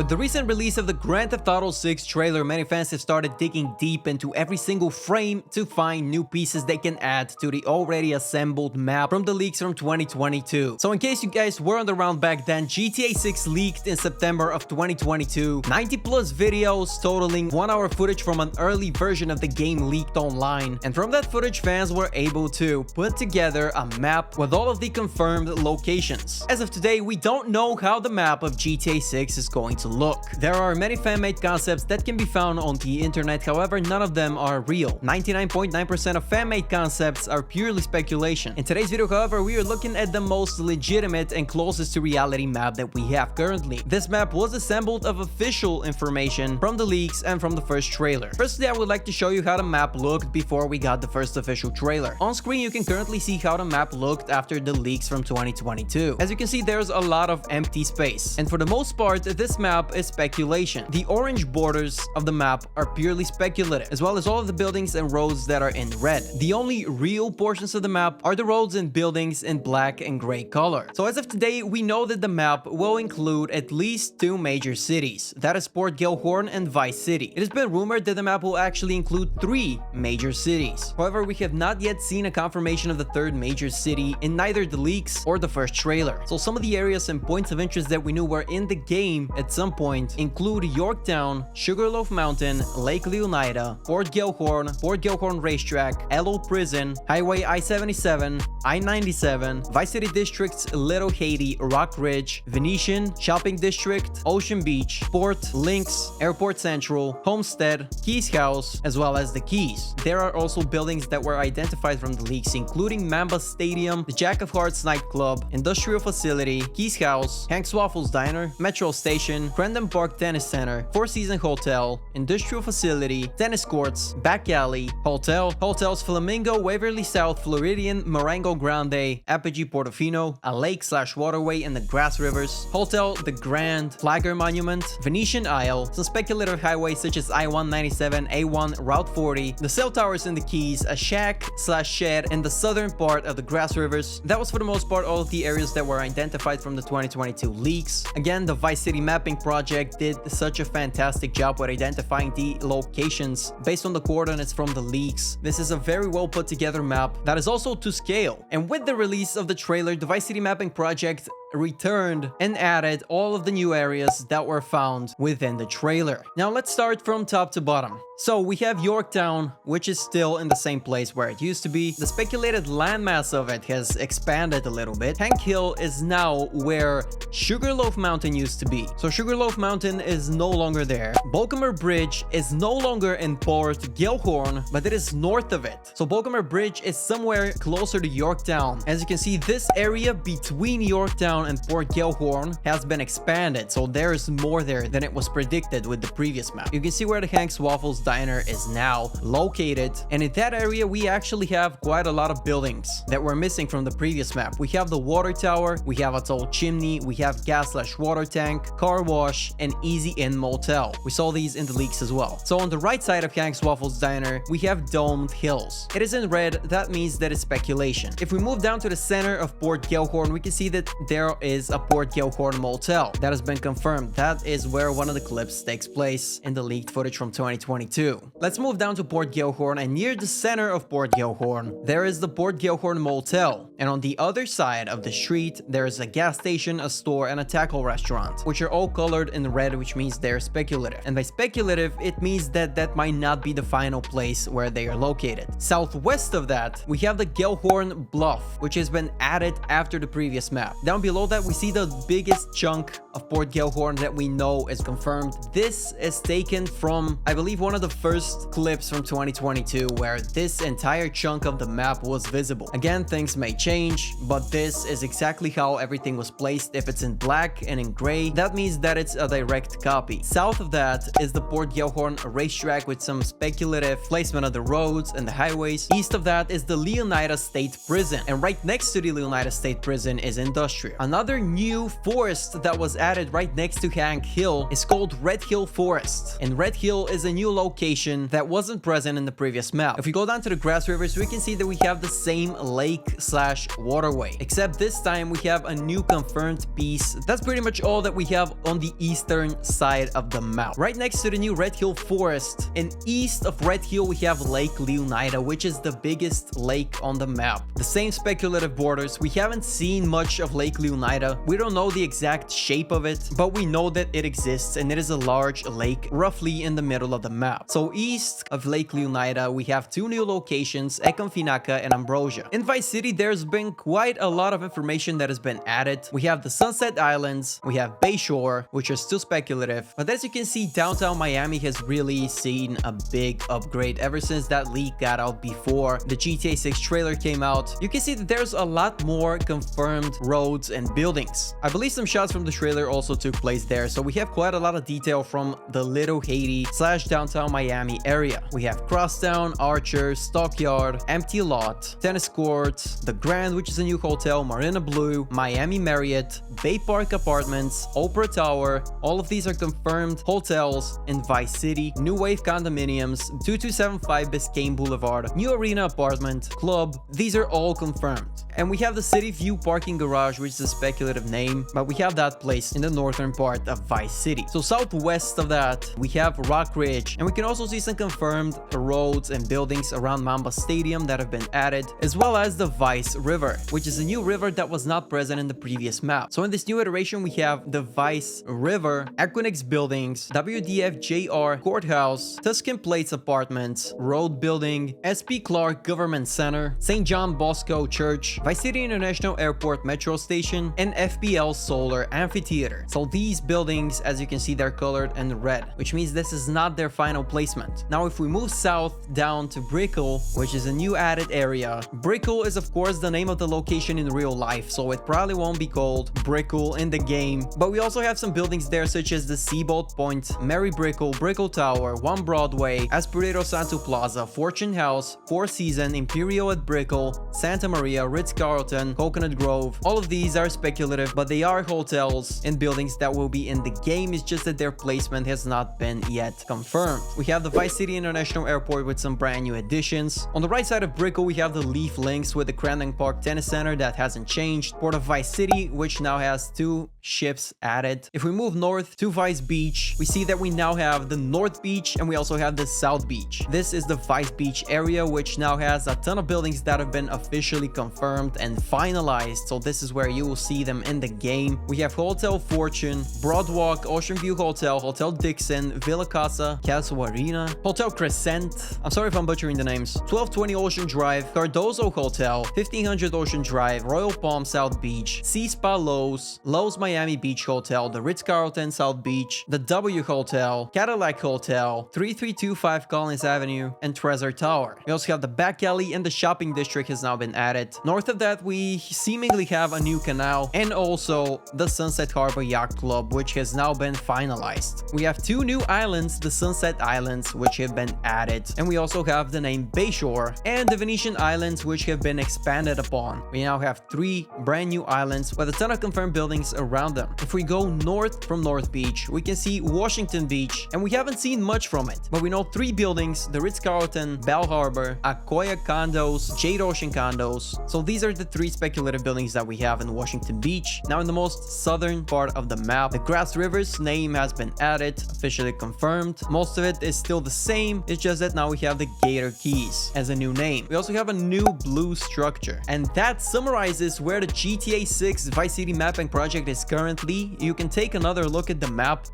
With the recent release of the Grand Theft Auto 6 trailer, many fans have started digging deep into every single frame to find new pieces they can add to the already assembled map from the leaks from 2022. So in case you guys weren't around back then, GTA 6 leaked in September of 2022. 90 plus videos totaling 1 hour footage from an early version of the game leaked online. And from that footage, fans were able to put together a map with all of the confirmed locations. As of today, we don't know how the map of GTA 6 is going to look. There are many fan-made concepts that can be found on the internet, however, none of them are real. 99.9% of fan-made concepts are purely speculation. In today's video, however, we are looking at the most legitimate and closest to reality map that we have currently. This map was assembled of official information from the leaks and from the first trailer. Firstly, I would like to show you how the map looked before we got the first official trailer. On screen, you can currently see how the map looked after the leaks from 2022. As you can see, there's a lot of empty space, and for the most part, this map is speculation. The orange borders of the map are purely speculative, as well as all of the buildings and roads that are in red. The only real portions of the map are the roads and buildings in black and gray color. So as of today, we know that the map will include at least 2 major cities, that is Port Gilhorn and Vice City. It has been rumored that the map will actually include 3 major cities. However, we have not yet seen a confirmation of the 3rd major city in neither the leaks or the first trailer. So some of the areas and points of interest that we knew were in the game at some point include Yorktown, Sugarloaf Mountain, Lake Leonida, Port Gilhorn Racetrack, Elo Prison, Highway I-77, I-97, Vice City Districts, Little Haiti, Rock Ridge, Venetian, Shopping District, Ocean Beach, Port, Links, Airport Central, Homestead, Keys House, as well as the Keys. There are also buildings that were identified from the leaks, including Mamba Stadium, the Jack of Hearts nightclub, Industrial Facility, Keys House, Hank's Waffles Diner, Metro Station, Crandon Park Tennis Center, Four Seasons Hotel, Industrial Facility, Tennis Courts, Back Alley, Hotels Flamingo, Waverly South, Floridian, Marengo Grande, Apogee Portofino, a lake/waterway in the Grass Rivers, Hotel The Grand, Flagger Monument, Venetian Isle, some speculative highways such as I-197, A1, Route 40, the cell towers in the Keys, a shack/shed in the southern part of the Grass Rivers. That was for the most part all of the areas that were identified from the 2022 leaks. Again, the Vice City mapping project did such a fantastic job with identifying the locations based on the coordinates from the leaks. This is a very well put together map that is also to scale. And with the release of the trailer, the Vice City mapping project returned and added all of the new areas that were found within the trailer. Now let's start from top to bottom. So we have Yorktown, which is still in the same place where it used to be. The speculated landmass of it has expanded a little bit. Hank Hill is now where Sugarloaf Mountain used to be. So Sugarloaf Mountain is no longer there. Balcomer Bridge is no longer in Port Gilhorn, but it is north of it. So Balcomer Bridge is somewhere closer to Yorktown. As you can see, this area between Yorktown and Port Gilhorn has been expanded, so there is more there than it was predicted with the previous map. You can see where the Hank's Waffles Diner is now located, and in that area we actually have quite a lot of buildings that were missing from the previous map. We have the water tower, we have a tall chimney, we have gas/water tank, car wash, and Easy Inn Motel. We saw these in the leaks as well. So on the right side of Hank's Waffles Diner, we have domed hills. It is in red, that means that it's speculation. If we move down to the center of Port Gilhorn, we can see that there is a Port Gilhorn motel. That has been confirmed. That is where one of the clips takes place in the leaked footage from 2022. Let's move down to Port Gilhorn, and near the center of Port Gilhorn, there is the Port Gilhorn motel. And on the other side of the street, there is a gas station, a store, and a taco restaurant, which are all colored in red, which means they're speculative. And by speculative, it means that that might not be the final place where they are located. Southwest of that, we have the Gilhorn Bluff, which has been added after the previous map. Down below that, we see the biggest chunk of Port Gilhorn that we know is confirmed. This is taken from, I believe, one of the first clips from 2022 where this entire chunk of the map was visible. Again, things may change, but this is exactly how everything was placed. If it's in black and in gray, that means that it's a direct copy. South of that is the Port Gilhorn racetrack with some speculative placement of the roads and the highways. East of that is the Leonida State Prison, and right next to the Leonida State Prison is Industrial. Another new forest that was added right next to Hank Hill is called Red Hill Forest. And Red Hill is a new location that wasn't present in the previous map. If we go down to the grass rivers, we can see that we have the same lake/waterway, except this time we have a new confirmed piece. That's pretty much all that we have on the eastern side of the map. Right next to the new Red Hill Forest and east of Red Hill, we have Lake Leonida, which is the biggest lake on the map. The same speculative borders. We haven't seen much of Lake Leonida. We don't know the exact shape of it, but we know that it exists and it is a large lake roughly in the middle of the map. So east of Lake Leonida, we have two new locations, Econfinaca and Ambrosia. In Vice City, there's been quite a lot of information that has been added. We have the Sunset Islands, we have Bayshore, which are still speculative, but as you can see, downtown Miami has really seen a big upgrade ever since that leak got out before the GTA 6 trailer came out. You can see that there's a lot more confirmed roads and buildings. I believe some shots from the trailer also took place there, so we have quite a lot of detail from the Little Haiti/downtown Miami area. We have Crosstown, Archer, Stockyard, Empty Lot, Tennis Courts, The Grand, which is a new hotel, Marina Blue, Miami Marriott, Bay Park Apartments, Oprah Tower. All of these are confirmed hotels in Vice City. New Wave Condominiums, 2275 Biscayne Boulevard, New Arena Apartment, Club. These are all confirmed. And we have the City View Parking Garage, which is a speculative name, but we have that place in the northern part of Vice City. So southwest of that, we have Rock Ridge, and we can also see some confirmed roads and buildings around Mamba Stadium that have been added, as well as the Vice River, which is a new river that was not present in the previous map. So in this new iteration, we have the Vice River, Equinix Buildings, WDFJR Courthouse, Tuscan Plates Apartments, Road Building, SP Clark Government Center, St. John Bosco Church, Vice City International Airport Metro Station, and FPL Solar Amphitheater. So these buildings, as you can see, they're colored in red, which means this is not their final placement. Now, if we move south down to Brickell, which is a new added area, Brickell is of course the name of the location in real life, so it probably won't be called Brickell in the game, but we also have some buildings there such as the Seabolt Point, Mary Brickell, Brickell Tower, One Broadway, Espirito Santo Plaza, Fortune House, Four Seasons, Imperial at Brickell, Santa Maria, Ritz-Carlton, Coconut Grove. All of these are speculative, but they are hotels and buildings that will be in the game. It's just that their placement has not been yet confirmed. We have the Vice City International Airport with some brand new additions. On the right side of Brickell, we have the Leaf Links with the Crandon Park Tennis Center that hasn't changed. Port of Vice City, which now has two ships added. If we move north to Vice Beach, we see that we now have the North Beach and we also have the South Beach. This is the Vice Beach area, which now has a ton of buildings that have been officially confirmed and finalized. So this is where you will see them in the game. We have Hotel Fortune, Broadwalk, Ocean View Hotel, Hotel Dixon, Villa Casa, Castle Arena, Hotel Crescent. I'm sorry if I'm butchering the names. 1220 Ocean Drive, Cardozo Hotel, 1500 Ocean Drive, Royal Palm South Beach, Sea Spa Lowe's, Lowe's Miami Beach Hotel, the Ritz-Carlton South Beach, the W Hotel, Cadillac Hotel, 3325 Collins Avenue, and Treasure Tower. We also have the back alley and the shopping district has now been added. North of that, we seemingly have a new canal and also the Sunset Harbor Yacht Club, which has now been finalized. We have two new islands, the Sunset Islands, which have been added, and we also have the name Bayshore and the Venetian Islands, which have been expanded upon. We now have three brand new islands with a ton of confirmed buildings around them. If we go north from North Beach, we can see Washington Beach, and we haven't seen much from it, but we know three buildings: the Ritz-Carlton, Bell Harbor, Akoya Condos, Jade Ocean Condos. So these are the three speculative buildings that we have in Washington Beach. Now in the most southern part of the map, the Grass Rivers name has been added, officially confirmed. Most of it is still the same, it's just that now we have the Gator Keys as a new name. We also have a new blue structure, and that summarizes where the GTA 6 Vice City mapping project is currently. You can take another look at the map.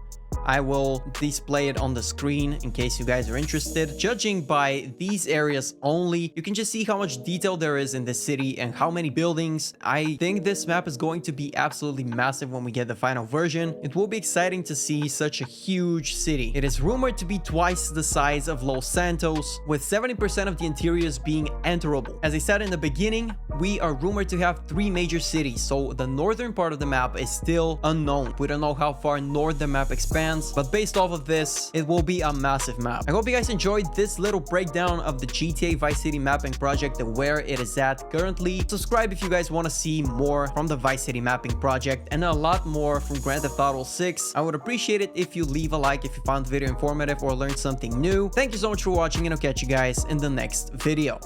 I will display it on the screen in case you guys are interested. Judging by these areas only, you can just see how much detail there is in this city and how many buildings. I think this map is going to be absolutely massive when we get the final version. It will be exciting to see such a huge city. It is rumored to be twice the size of Los Santos, with 70% of the interiors being enterable. As I said in the beginning, we are rumored to have three major cities, so the northern part of the map is still unknown. We don't know how far north the map expands fans, but based off of this, it will be a massive map. I hope you guys enjoyed this little breakdown of the GTA Vice City mapping project and where it is at currently. Subscribe if you guys want to see more from the Vice City mapping project and a lot more from Grand Theft Auto 6. I would appreciate it if you leave a like if you found the video informative or learned something new. Thank you so much for watching, and I'll catch you guys in the next video.